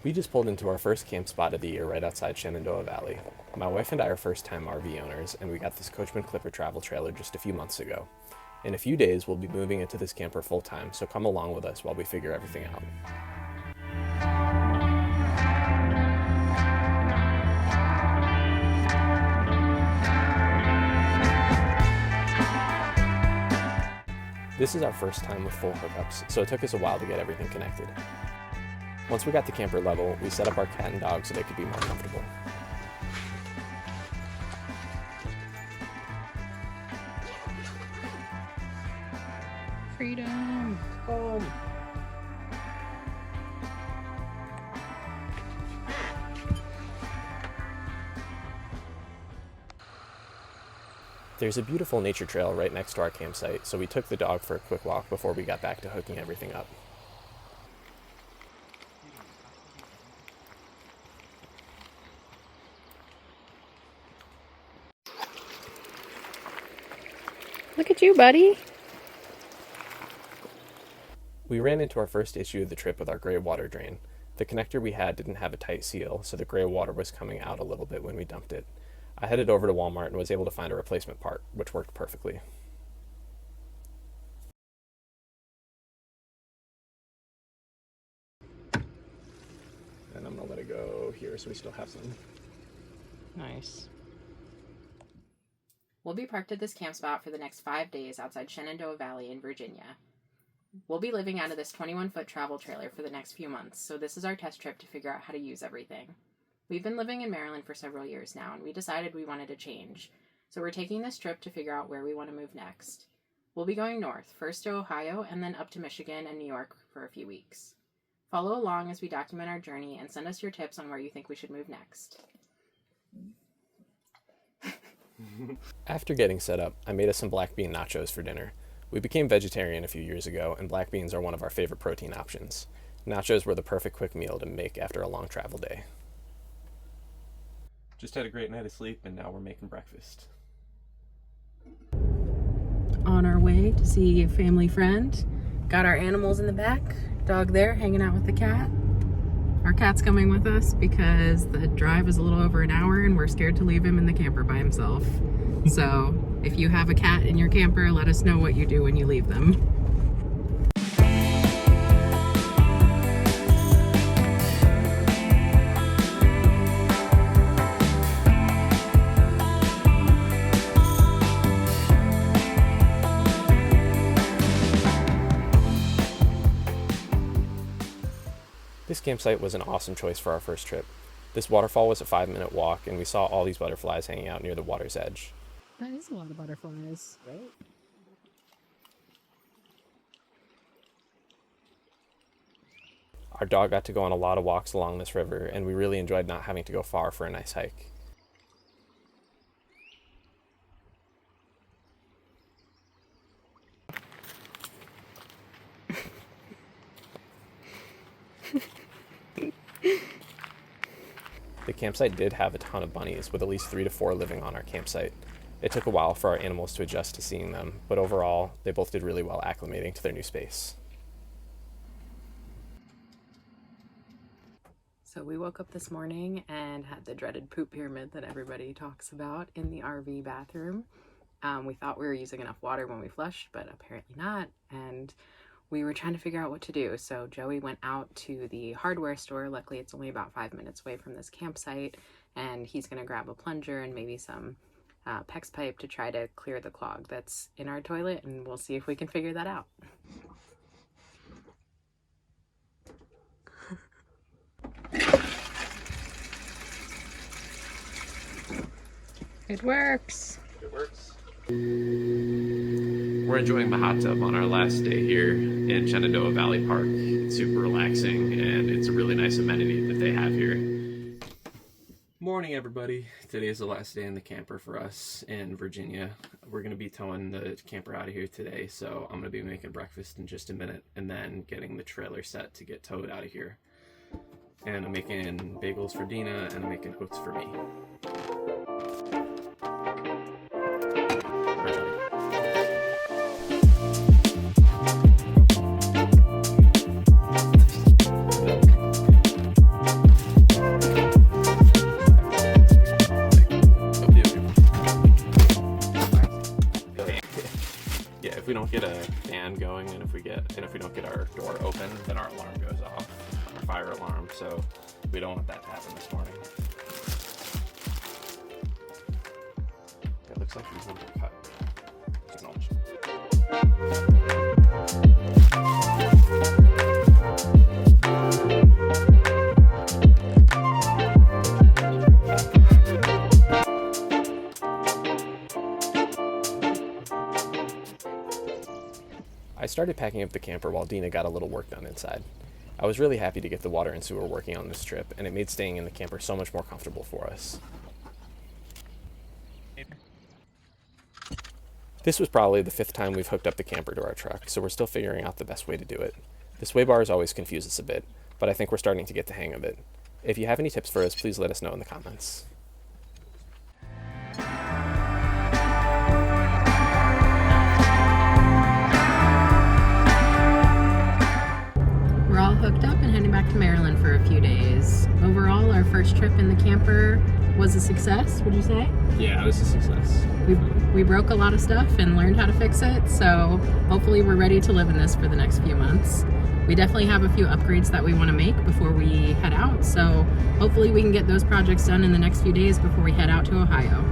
We just pulled into our first camp spot of the year right outside Shenandoah Valley. My wife and I are first-time RV owners, and we got this Coachman Clipper travel trailer just a few months ago. In a few days, we'll be moving into this camper full-time, so come along with us while we figure everything out. This is our first time with full hookups, so it took us a while to get everything connected. Once we got the camper level, we set up our cat and dog so they could be more comfortable. Freedom! Home! There's a beautiful nature trail right next to our campsite, so we took the dog for a quick walk before we got back to hooking everything up. Look at you, buddy! We ran into our first issue of the trip with our gray water drain. The connector we had didn't have a tight seal, so the gray water was coming out a little bit when we dumped it. I headed over to Walmart and was able to find a replacement part, which worked perfectly. And I'm gonna let it go here so we still have some. Nice. We'll be parked at this camp spot for the next 5 days outside Shenandoah Valley in Virginia. We'll be living out of this 21-foot travel trailer for the next few months, so this is our test trip to figure out how to use everything. We've been living in Maryland for several years now, and we decided we wanted to change, so we're taking this trip to figure out where we want to move next. We'll be going north, first to Ohio, and then up to Michigan and New York for a few weeks. Follow along as we document our journey and send us your tips on where you think we should move next. After getting set up, I made us some black bean nachos for dinner. We became vegetarian a few years ago, and black beans are one of our favorite protein options. Nachos were the perfect quick meal to make after a long travel day. Just had a great night of sleep, and now we're making breakfast. On our way to see a family friend. Got our animals in the back. Dog there hanging out with the cat. Our cat's coming with us because the drive is a little over an hour and we're scared to leave him in the camper by himself. So if you have a cat in your camper, let us know what you do when you leave them. This campsite was an awesome choice for our first trip. This waterfall was a 5-minute walk, and we saw all these butterflies hanging out near the water's edge. That is a lot of butterflies. Right? Our dog got to go on a lot of walks along this river, and we really enjoyed not having to go far for a nice hike. The campsite did have a ton of bunnies, with at least 3 to 4 living on our campsite. It took a while for our animals to adjust to seeing them, but overall, they both did really well acclimating to their new space. So we woke up this morning and had the dreaded poop pyramid that everybody talks about in the RV bathroom. We thought we were using enough water when we flushed, but apparently not. And we were trying to figure out what to do. So Joey went out to the hardware store. Luckily, it's only about 5 minutes away from this campsite. And he's going to grab a plunger and maybe some PEX pipe to try to clear the clog that's in our toilet. And we'll see if we can figure that out. It works! It works. We're enjoying the hot tub on our last day here in Shenandoah Valley Park. It's super relaxing, and it's a really nice amenity that they have here. Morning, everybody. Today is the last day in the camper for us in Virginia. We're going to be towing the camper out of here today, so I'm going to be making breakfast in just a minute and then getting the trailer set to get towed out of here. And I'm making bagels for Dina, and I'm making oats for me. don't get a fan going, and if we don't get our door open, then our alarm goes off, our fire alarm. So we don't want that to happen this morning. It looks like these ones are cut. I started packing up the camper while Dina got a little work done inside. I was really happy to get the water and sewer working on this trip, and it made staying in the camper so much more comfortable for us. This was probably the 5th time we've hooked up the camper to our truck, so we're still figuring out the best way to do it. The sway bars always confuse us a bit, but I think we're starting to get the hang of it. If you have any tips for us, please let us know in the comments. We're all hooked up and heading back to Maryland for a few days. Overall, our first trip in the camper was a success, would you say? Yeah, it was a success. We broke a lot of stuff and learned how to fix it, so hopefully we're ready to live in this for the next few months. We definitely have a few upgrades that we want to make before we head out, so hopefully we can get those projects done in the next few days before we head out to Ohio.